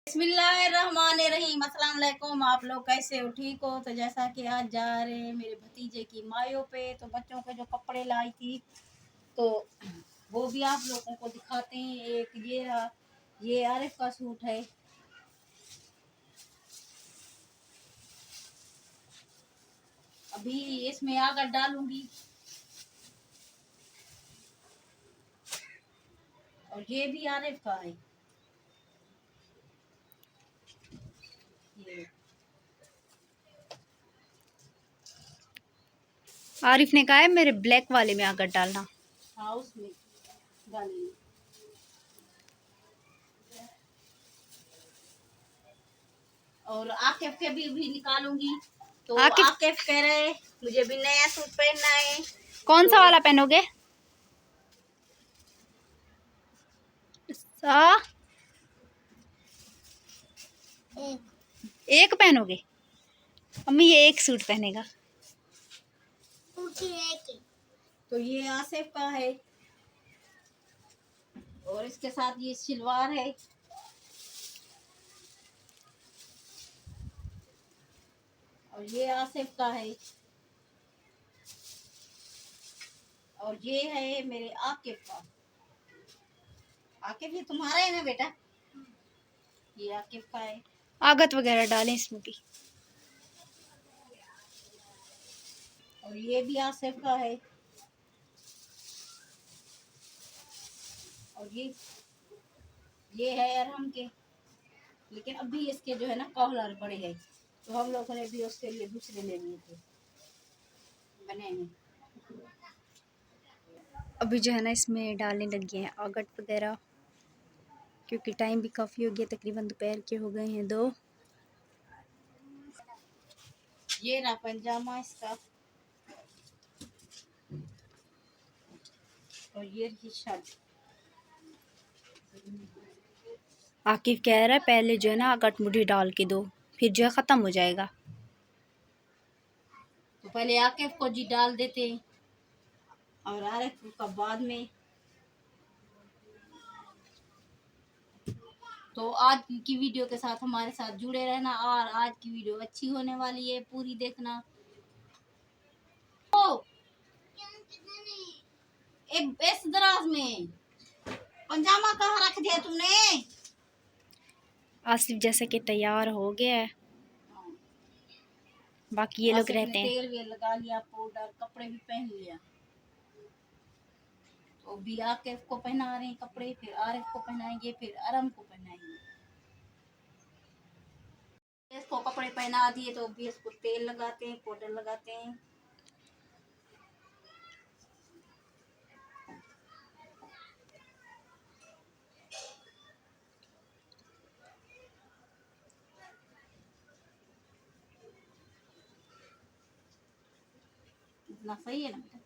बिस्मिल्लाहिर्रहमानिर्रहीम। अस्सलाम वालेकुम। आप लोग कैसे हो? ठीक हो? तो जैसा कि आज जा रहे हैं मेरे भतीजे की मायों पे, तो बच्चों के जो कपड़े लाई थी तो वो भी आप लोगों को दिखाते हैं। एक ये आरिफ का सूट है। अभी इसमें आगर डालूंगी। और ये भी आरिफ का है। ये आरिफ ने कहा है मेरे ब्लैक वाले में आकर डालना। हाँ, उसमें डालेंगे। और आकिफ के भी निकालूंगी। तो आकिफ कह रहे मुझे भी नया सूट पहनना है। कौन सा वाला पहनोगे? एक पहनोगे? अम्मी ये एक सूट पहनेगा। तो ये आसिफ का है और इसके साथ ये शलवार है। और ये आसिफ का है। और ये है मेरे आकिफ का। आकिफ ये तुम्हारा है ना बेटा? ये आकिफ का है। आगत वगैरह डालें इसमें भी। और ये भी आसिफ का है। और ये है अरहम के, लेकिन अभी इसके जो है ना कॉलर बड़े हैं, तो हम लोगों ने भी उसके लिए दूसरे ले लिए थे बने में। अभी जो है ना इसमें डालने लगी हैं आगट वगैरह, क्योंकि टाइम भी काफ़ी हो गया, तकरीबन दोपहर के हो गए हैं 2। ये रहा पंजामा इसका। और ये रही शर्ट। आकिफ कह रहा है पहले जो है ना आगट मुठी डाल के दो, फिर जो है ख़त्म हो जाएगा। तो पहले आकिफ को जी डाल देते हैं और आरिफ का बाद में। तो आज की वीडियो के साथ हमारे साथ जुड़े रहना, और आज की वीडियो अच्छी होने वाली है, पूरी देखना। ओ, एक इस दराज में पंजामा कहाँ रख दिया तुमने? आसिफ जैसे कि तैयार हो गया है, बाकी ये लोग रहते हैं। तेल भी लगा लिया, पाउडर, कपड़े भी पहन लिया। तो भी आकिफ को पहना रहे हैं कपड़े, फिर आरिफ को पहनाएंगे, फिर अरम को पहनाएंगे। इसको कपड़े पहना दिए तो भी इसको तेल लगाते हैं, पाउडर लगाते हैं। इतना सही है ना बेटा?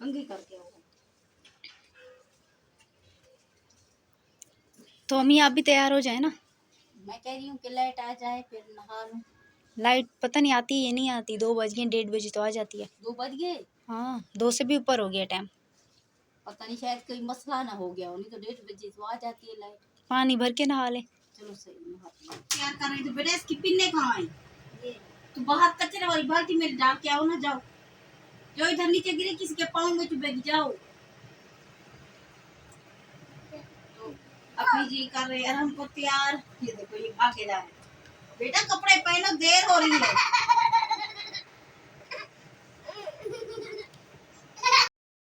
कंघी करके आओ। तो अम्मी आप भी तैयार हो जाए ना। मैं कह रही हूँ कि लाइट आ जाए फिर नहा लूं। लाइट पता नहीं आती है नहीं आती, 2 बज गए, 1:30 बजे तो आ जाती है। 2 बज गए? हाँ, 2 से भी ऊपर हो गया टाइम। पता नहीं, शायद कोई मसला ना हो गया हो, नहीं तो 1:30 बजे तो आ जाती है लाइट। पानी भर के नहा ले। चलो सही। क्या कर रही थी बेटा? इसकी पिन्ने कहाँ है? तो बाहर कचरे वाली बाल्टी में डाल के आओ ना। जाओ जो इधर नीचे गिरे किसी के पाँव में चुभेगी। जाओ। तो अभी जी कर रहे हैं हमको तैयार। ये देखो ये भागे जा रहे। बेटा कपड़े पहनो, देर हो रही है।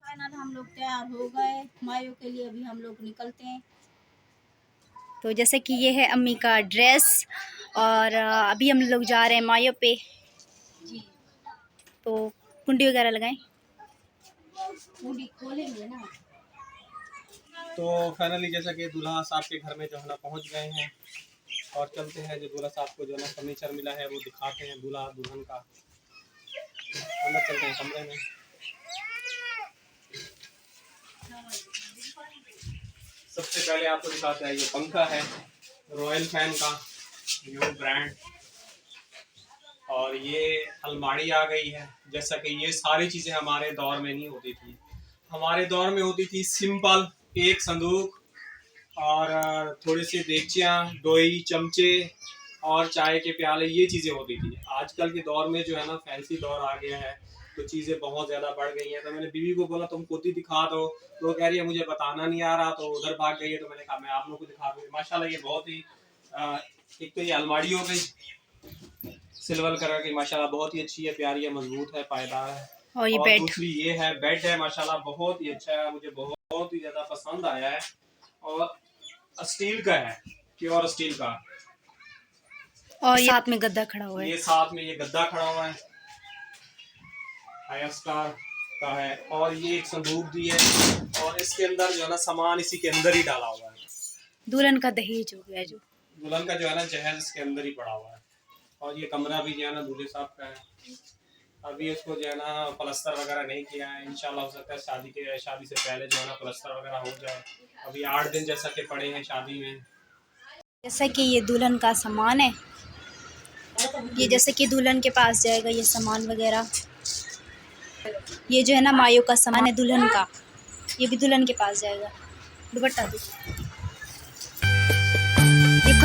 फाइनल हम लोग तैयार हो गए मायों के लिए। अभी हम लोग निकलते हैं। तो जैसे कि ये है अम्मी का ड्रेस, और अभी हम लोग जा रहे हैं मायो पे जी। तो कुंडी वगैरह लगाएं। कुंडी खोलेंगे ना। तो फाइनली जैसा कि दूल्हा साहब के घर में जो है ना पहुंच गए हैं, और चलते हैं जो दूल्हा साहब को जो है ना फर्नीचर मिला है वो दिखाते हैं दूल्हा दुल्हन का। अंदर चलते हैं कमरे में। सबसे पहले आपको दिखाते हैं, ये पंखा है रॉयल फैन का, न्यू ब्रांड। और ये अलमारी आ गई है। जैसा कि ये सारी चीज़ें हमारे दौर में नहीं होती थी। हमारे दौर में होती थी सिंपल एक संदूक और थोड़ी सी देगचियाँ, दोई, चमचे और चाय के प्याले, ये चीज़ें होती थी। आजकल के दौर में जो है ना फैंसी दौर आ गया है, तो चीज़ें बहुत ज़्यादा बढ़ गई हैं। तो मैंने बीवी को बोला तुम खुद ही दिखा दो, तो वो कह रही है मुझे बताना नहीं आ रहा, तो उधर भाग गई है। तो मैंने कहा मैं आप लोगों को दिखा दूँगी। माशाल्लाह ये बहुत ही एक तो ये अलमारी हो गई सिल्वर कलर की, माशाल्लाह बहुत ही अच्छी है, प्यारी है, मजबूत है, पायदार है। और ये और बेड, दूसरी ये है बेड है, माशाल्लाह बहुत ही अच्छा है, मुझे बहुत ही ज़्यादा पसंद आया है। और स्टील का है, प्योर स्टील का। और साथ में गद्दा खड़ा हुआ है। ये साथ में ये गद्दा खड़ा हुआ है, फाइव स्टार का है। और ये एक संदूक दी है, और इसके अंदर जो है ना सामान इसी के अंदर ही डाला हुआ है। दुल्हन का दहेज हो गया जो। दुल्हन का जो है ना जहेज इसके अंदर ही पड़ा हुआ है। और ये कमरा भी जो है ना दूल्हे साहब का है। अभी इसको जो है ना प्लस्तर वगैरह नहीं किया है, इंशाल्लाह हो सकता है शादी से पहले जो है ना प्लस्तर वगैरह हो जाए। अभी 8 दिन जैसा कि पड़े हैं शादी में। जैसा कि ये दुल्हन का सामान है, ये जैसे कि दुल्हन के पास जाएगा ये सामान वगैरह। ये जो है ना मायो का सामान है दुल्हन का, ये भी दुल्हन के पास जाएगा। दुपट्टा दो। ये